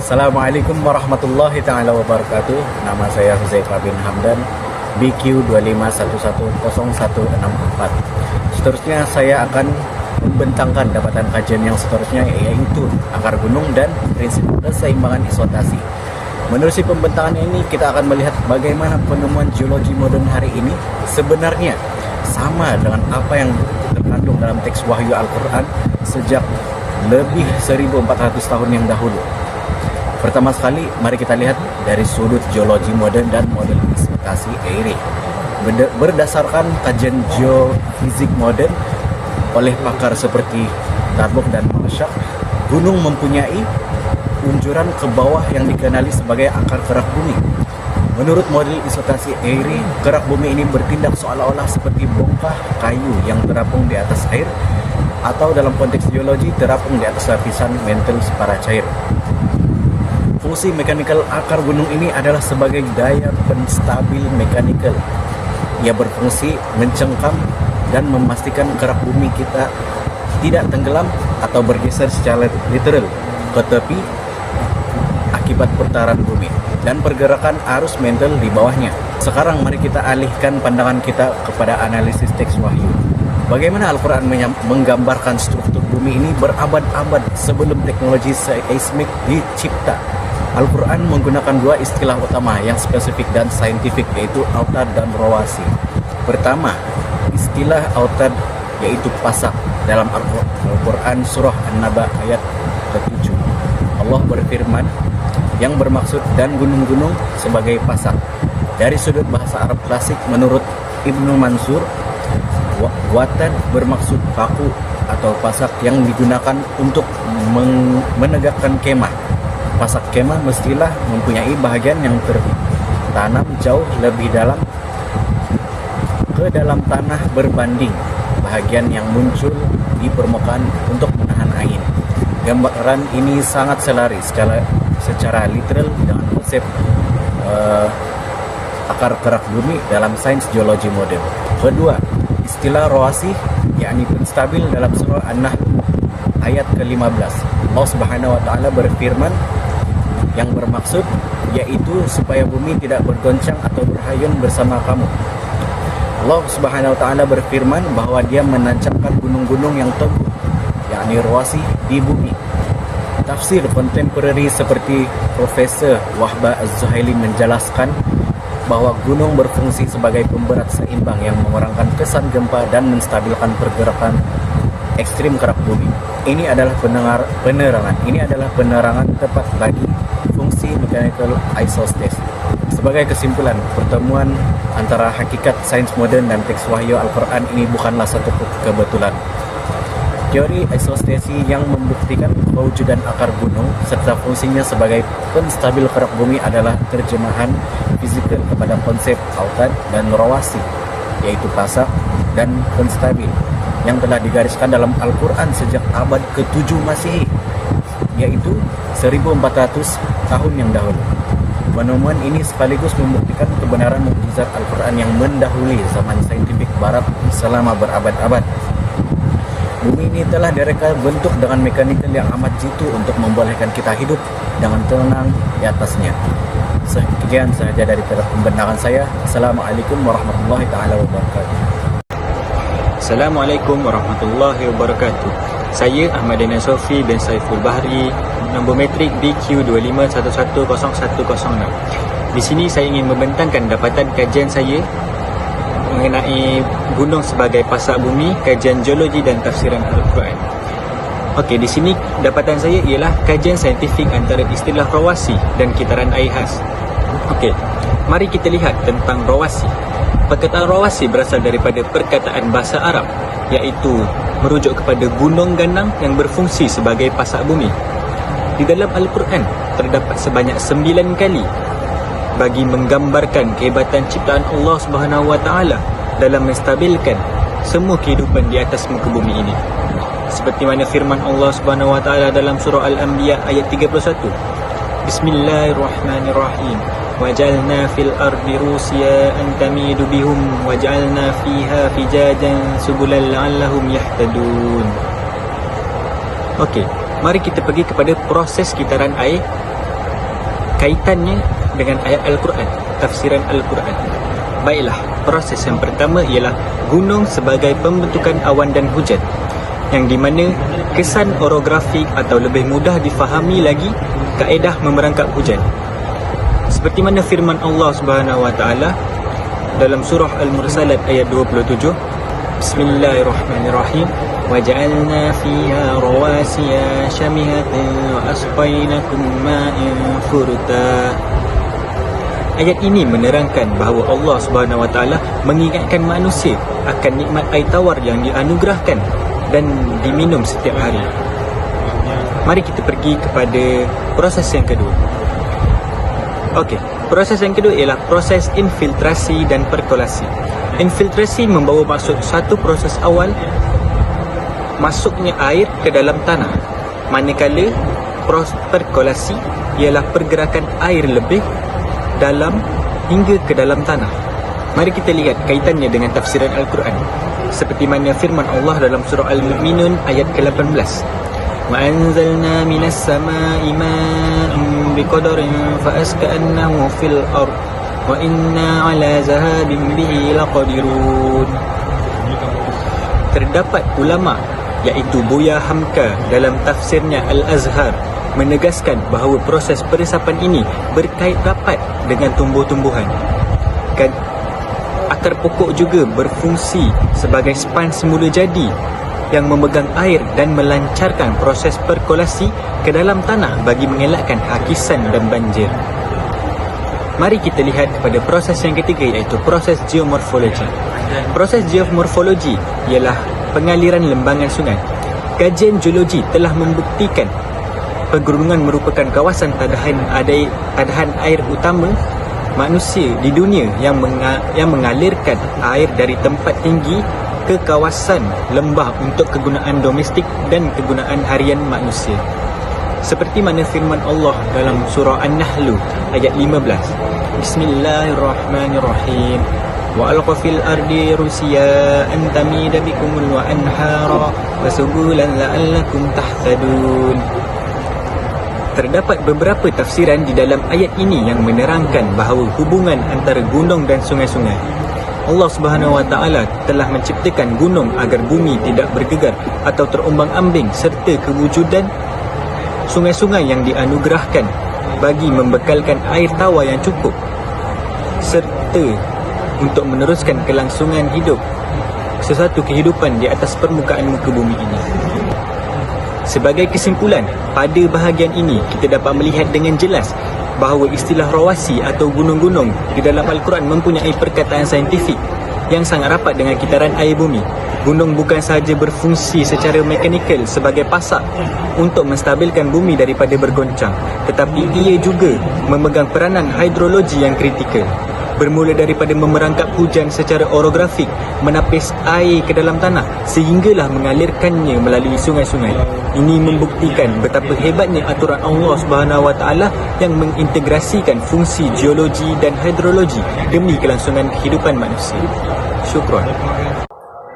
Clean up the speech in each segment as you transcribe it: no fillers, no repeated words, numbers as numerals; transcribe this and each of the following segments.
Assalamualaikum warahmatullahi ta'ala wabarakatuh. Nama saya Huzaifah bin Hamdan, BQ25110164. Seterusnya saya akan membentangkan dapatan kajian yang seterusnya, yaitu akar gunung dan prinsip keseimbangan isotasi. Menerusi pembentangan ini, kita akan melihat bagaimana penemuan geologi modern hari ini sebenarnya sama dengan apa yang terkandung dalam teks wahyu Al-Quran sejak lebih 1400 tahun yang dahulu. Pertama sekali, mari kita lihat dari sudut geologi modern dan model isotasi Eyre. Berdasarkan kajian geofisik modern oleh pakar seperti Darboux dan Marshall, gunung mempunyai unjuran ke bawah yang dikenali sebagai akar kerak bumi. Menurut model isotasi Eyre, kerak bumi ini bertindak seolah-olah seperti bongkah kayu yang terapung di atas air, atau dalam konteks geologi terapung di atas lapisan mantel para cair. Fungsi mekanikal akar gunung ini adalah sebagai daya penstabil mekanikal. Ia berfungsi mencengkam dan memastikan kerak bumi kita tidak tenggelam atau bergeser secara literal ke tepi akibat putaran bumi dan pergerakan arus mantel di bawahnya. Sekarang mari kita alihkan pandangan kita kepada analisis teks wahyu. Bagaimana Al-Quran menggambarkan struktur bumi ini berabad-abad sebelum teknologi seismik dicipta. Al-Quran menggunakan dua istilah utama yang spesifik dan saintifik, yaitu autad dan rawasi. Pertama, istilah autad yaitu pasak. Dalam Al-Quran surah An-Naba ayat ke-7, Allah berfirman yang bermaksud dan gunung-gunung sebagai pasak. Dari sudut bahasa Arab klasik, menurut Ibnu Mansur, watan bermaksud paku atau pasak yang digunakan untuk menegakkan kemah. Pasak kemah mestilah mempunyai bahagian yang tertanam jauh lebih dalam ke dalam tanah berbanding bahagian yang muncul di permukaan untuk menahan angin. Gambaran ini sangat selaras secara literal dengan konsep akar kerak bumi dalam sains geologi modern. Kedua, istilah rawasi yakni penstabil dalam surah An-Nahl ayat ke-15. Allah Subhanahu wa taala berfirman yang bermaksud yaitu supaya bumi tidak bergoncang atau berhayun bersama kamu. Allah Subhanahu wa taala berfirman bahwa Dia menancapkan gunung-gunung yang teguh, yakni rawasi, di bumi. Tafsir kontemporeri seperti Profesor Wahbah Az-Zuhaili menjelaskan bahwa gunung berfungsi sebagai pemberat seimbang yang mengurangkan kesan gempa dan menstabilkan pergerakan ekstrim kerak bumi. Ini adalah penerangan tepat bagi fungsi mechanical isostasis. Sebagai kesimpulan, pertemuan antara hakikat sains modern dan teks wahyu Al-Quran ini bukanlah satu kebetulan. Teori isostesi yang membuktikan kewujudan akar gunung serta fungsinya sebagai penstabil kerak bumi adalah terjemahan fisikal kepada konsep autad dan rawasi, yaitu pasak dan penstabil, yang telah digariskan dalam Al-Quran sejak abad ke-7 Masehi, yaitu 1400 tahun yang dahulu. Penemuan ini sekaligus membuktikan kebenaran mukjizat Al-Quran yang mendahului zaman saintifik barat selama berabad-abad. Bumi ini telah direka bentuk dengan mekanikal yang amat jitu untuk membolehkan kita hidup dengan tenang di atasnya. Sekian sahaja dari pembentangan saya. Assalamualaikum warahmatullahi ta'ala wabarakatuh. Assalamualaikum warahmatullahi wabarakatuh. Saya Ahmad Daniel Sofi bin Saiful Bahri, nombor metrik BQ25110110. Di sini saya ingin membentangkan dapatan kajian saya mengenai gunung sebagai pasak bumi, kajian geologi dan tafsiran Al-Quran. Okey, di sini dapatan saya ialah kajian saintifik antara istilah rawasi dan kitaran air khas. Okey, mari kita lihat tentang rawasi. Perkataan rawasi berasal daripada perkataan bahasa Arab, iaitu merujuk kepada gunung ganang yang berfungsi sebagai pasak bumi. Di dalam Al-Quran terdapat sebanyak 9 kali bagi menggambarkan kehebatan ciptaan Allah Subhanahu wa taala dalam menstabilkan semua kehidupan di atas muka bumi ini. Seperti mana firman Allah Subhanahu wa taala dalam surah Al-Anbiya ayat 31. Bismillahirrahmanirrahim. Waj'alna fil ardi rusiya'an tamidu bihum waj'alna fiha fijajan subulan la'allahum yahtadun. Okey, mari kita pergi kepada proses kitaran air kaitannya dengan ayat Al-Quran, tafsiran Al-Quran. Baiklah, proses yang pertama ialah gunung sebagai pembentukan awan dan hujan, yang di mana kesan orografik atau lebih mudah difahami lagi kaedah memerangkap hujan. Seperti mana firman Allah Subhanahu wa taala dalam surah Al-Mursalat ayat 27, Bismillahirrahmanirrahim, waja'alna fiha rawasiya shamihatan wa asqainakum ma'in furta. Ayat ini menerangkan bahawa Allah Subhanahu wa taala mengingatkan manusia akan nikmat air tawar yang dianugerahkan dan diminum setiap hari. Mari kita pergi kepada proses yang kedua. Okey, proses yang kedua ialah proses infiltrasi dan perkolasi. Infiltrasi membawa maksud satu proses awal masuknya air ke dalam tanah, manakala perkolasi ialah pergerakan air lebih dalam hingga ke dalam tanah. Mari kita lihat kaitannya dengan tafsiran Al-Quran, seperti mana firman Allah dalam surah Al-Mu'minun ayat ke-18, wa anzalna minas samaa'i ma'an biqadarin fa aska'annahu fil ard wa inna ala zahabin bihi laqadirun. Terdapat ulama iaitu Buya Hamka dalam tafsirnya Al-Azhar menegaskan bahawa proses peresapan ini berkait rapat dengan tumbuh-tumbuhan. Akar pokok juga berfungsi sebagai span semula jadi yang memegang air dan melancarkan proses perkolasi ke dalam tanah bagi mengelakkan hakisan dan banjir. Mari kita lihat kepada proses yang ketiga, iaitu proses geomorfologi. Proses geomorfologi ialah pengaliran lembangan sungai. Kajian geologi telah membuktikan pegunungan merupakan kawasan tadahan air utama manusia di dunia yang mengalirkan air dari tempat tinggi ke kawasan lembah untuk kegunaan domestik dan kegunaan harian manusia. Seperti mana firman Allah dalam surah An-Nahl ayat 15, Bismillahirrahmanirrahim, wa alqa fil ardi rusiya an tamida bikum wa anhara wa subulan la'allakum tahtadun. Terdapat beberapa tafsiran di dalam ayat ini yang menerangkan bahawa hubungan antara gunung dan sungai-sungai. Allah Subhanahu wa taala telah menciptakan gunung agar bumi tidak bergegar atau terombang-ambing, serta kewujudan sungai-sungai yang dianugerahkan bagi membekalkan air tawar yang cukup serta untuk meneruskan kelangsungan hidup sesuatu kehidupan di atas permukaan muka bumi ini. Sebagai kesimpulan, pada bahagian ini kita dapat melihat dengan jelas bahawa istilah rawasi atau gunung-gunung di dalam Al-Quran mempunyai perkataan saintifik yang sangat rapat dengan kitaran air bumi. Gunung bukan sahaja berfungsi secara mekanikal sebagai pasak untuk menstabilkan bumi daripada bergoncang, tetapi ia juga memegang peranan hidrologi yang kritikal. Bermula daripada memerangkap hujan secara orografik, menapis air ke dalam tanah sehinggalah mengalirkannya melalui sungai-sungai. Ini membuktikan betapa hebatnya aturan Allah Subhanahu wa taala yang mengintegrasikan fungsi geologi dan hidrologi demi kelangsungan kehidupan manusia. Syukran.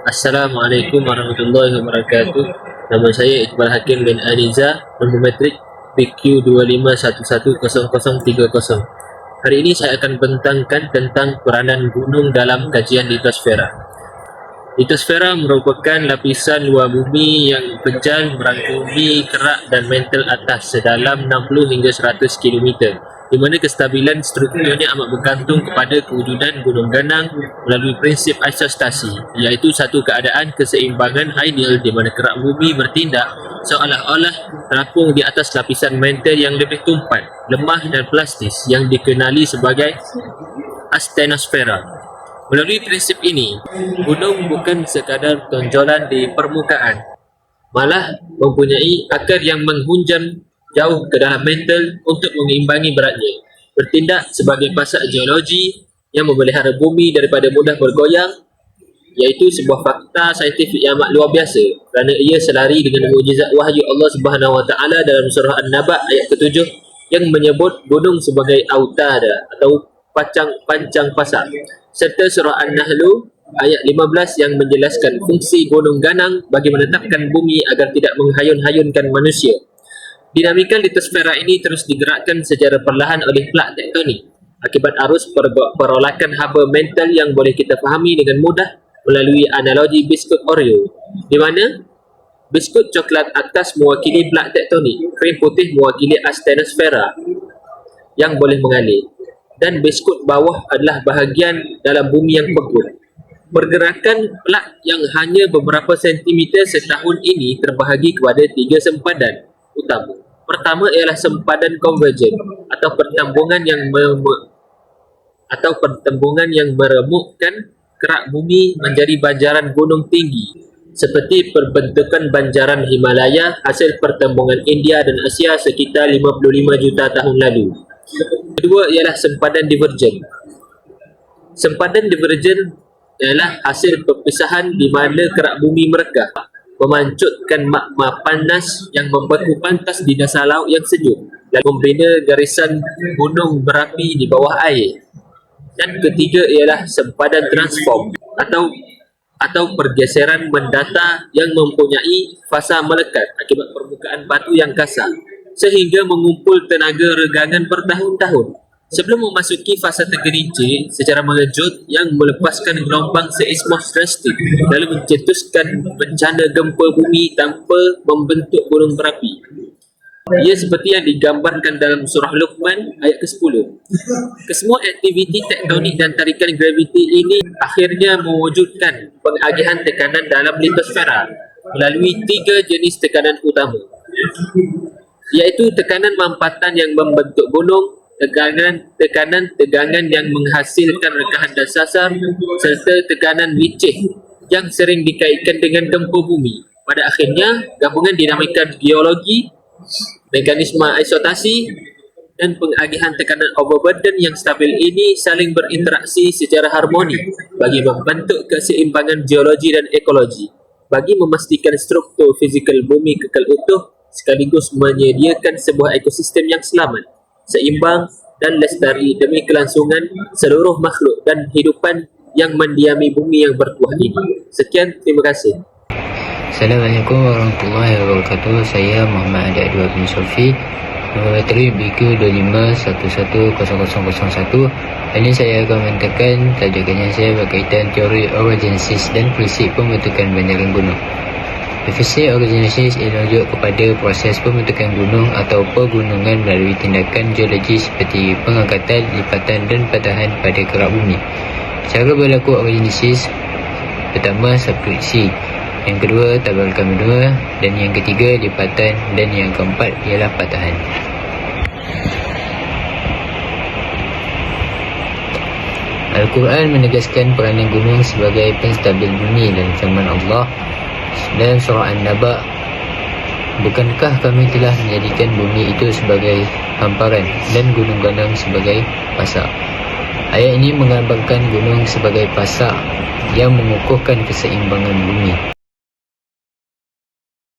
Assalamualaikum warahmatullahi wabarakatuh. Nama saya Iqbal Hakim bin Aniza, nombor metrik PQ25110030. Hari ini saya akan bentangkan tentang peranan gunung dalam kajian litosfera. Litosfera merupakan lapisan luar bumi yang kejal merangkumi kerak dan mantel atas sedalam 60 hingga 100 km, di mana kestabilan strukturnya amat bergantung kepada kewujudan gunung ganang melalui prinsip isostasi, iaitu satu keadaan keseimbangan ideal di mana kerak bumi bertindak seolah-olah terapung di atas lapisan mantel yang lebih tumpat, lemah dan plastis yang dikenali sebagai astenosfera. Melalui prinsip ini, gunung bukan sekadar tonjolan di permukaan, malah mempunyai akar yang menghunjam jauh ke dalam mantel untuk mengimbangi beratnya, bertindak sebagai pasak geologi yang memelihara bumi daripada mudah bergoyang, iaitu sebuah fakta saintifik yang amat luar biasa kerana ia selari dengan mukjizat wahyu Allah Subhanahu wa taala dalam surah An-Naba ayat ke-7 yang menyebut gunung sebagai autada atau pancang pasak, serta surah An-Nahl ayat 15 yang menjelaskan fungsi gunung ganang bagi menetapkan bumi agar tidak menghayun-hayunkan manusia. Dinamika litosfera ini terus digerakkan secara perlahan oleh plak tektonik akibat arus perolakan haba mental yang boleh kita fahami dengan mudah melalui analogi biskut Oreo, di mana biskut coklat atas mewakili plak tektonik, krim putih mewakili astenosfera yang boleh mengalir, dan biskut bawah adalah bahagian dalam bumi yang pegut. Pergerakan plak yang hanya beberapa sentimeter setahun ini terbahagi kepada 3 sempadan utama. Pertama ialah sempadan konvergen atau pertembungan yang meremukkan kerak bumi menjadi banjaran gunung tinggi, seperti perbentukan banjaran Himalaya hasil pertembungan India dan Asia sekitar 55 juta tahun lalu. Kedua ialah sempadan divergen. Sempadan divergen ialah hasil perpisahan di mana kerak bumi merekah, memancutkan magma panas yang membeku pantas di dasar laut yang sejuk dan membina garisan gunung berapi di bawah air. Dan ketiga ialah sempadan transform atau pergeseran mendata yang mempunyai fasa melekat akibat permukaan batu yang kasar sehingga mengumpul tenaga regangan bertahun-tahun sebelum memasuki fasa tergelincir secara mengejut yang melepaskan gelombang seismos drastik lalu mencetuskan bencana gempa bumi tanpa membentuk gunung berapi. Ia seperti yang digambarkan dalam surah Luqman ayat ke-10. Kesemua aktiviti tektonik dan tarikan graviti ini akhirnya mewujudkan pengagihan tekanan dalam litosfera melalui 3 jenis tekanan utama, iaitu tekanan mampatan yang membentuk gunung, tegangan yang menghasilkan rekahan dan sasar, serta tekanan licin yang sering dikaitkan dengan gempa bumi. Pada akhirnya, gabungan dinamika geologi, mekanisme isotasi dan pengagihan tekanan overburden yang stabil ini saling berinteraksi secara harmoni bagi membentuk keseimbangan geologi dan ekologi, bagi memastikan struktur fizikal bumi kekal utuh sekaligus menyediakan sebuah ekosistem yang selamat, seimbang dan lestari demi kelangsungan seluruh makhluk dan hidupan yang mendiami bumi yang bertuah ini. Sekian, terima kasih. Assalamualaikum warahmatullahi wabarakatuh. Saya Muhammad Adad bin Sofi, Laboratory BQ 25110001. Ini saya akan menentukan tajukannya saya berkaitan teori orogenisis dan prinsip pembentukan banjaran gunung. Definisi orogenisis merujuk kepada proses pembentukan gunung atau pegunungan melalui tindakan geologi seperti pengangkatan, lipatan dan patahan pada kerak bumi. Cara berlaku orogenisis: pertama, subduksi, yang kedua, tabrakan benua, dan yang ketiga, lipatan, dan yang keempat ialah patahan. Al-Quran menegaskan peranan gunung sebagai penstabil bumi dan firman Allah dalam surah An-Naba, bukankah kami telah menjadikan bumi itu sebagai hamparan dan gunung-gunung sebagai pasak. Ayat ini menggambarkan gunung sebagai pasak yang mengukuhkan keseimbangan bumi.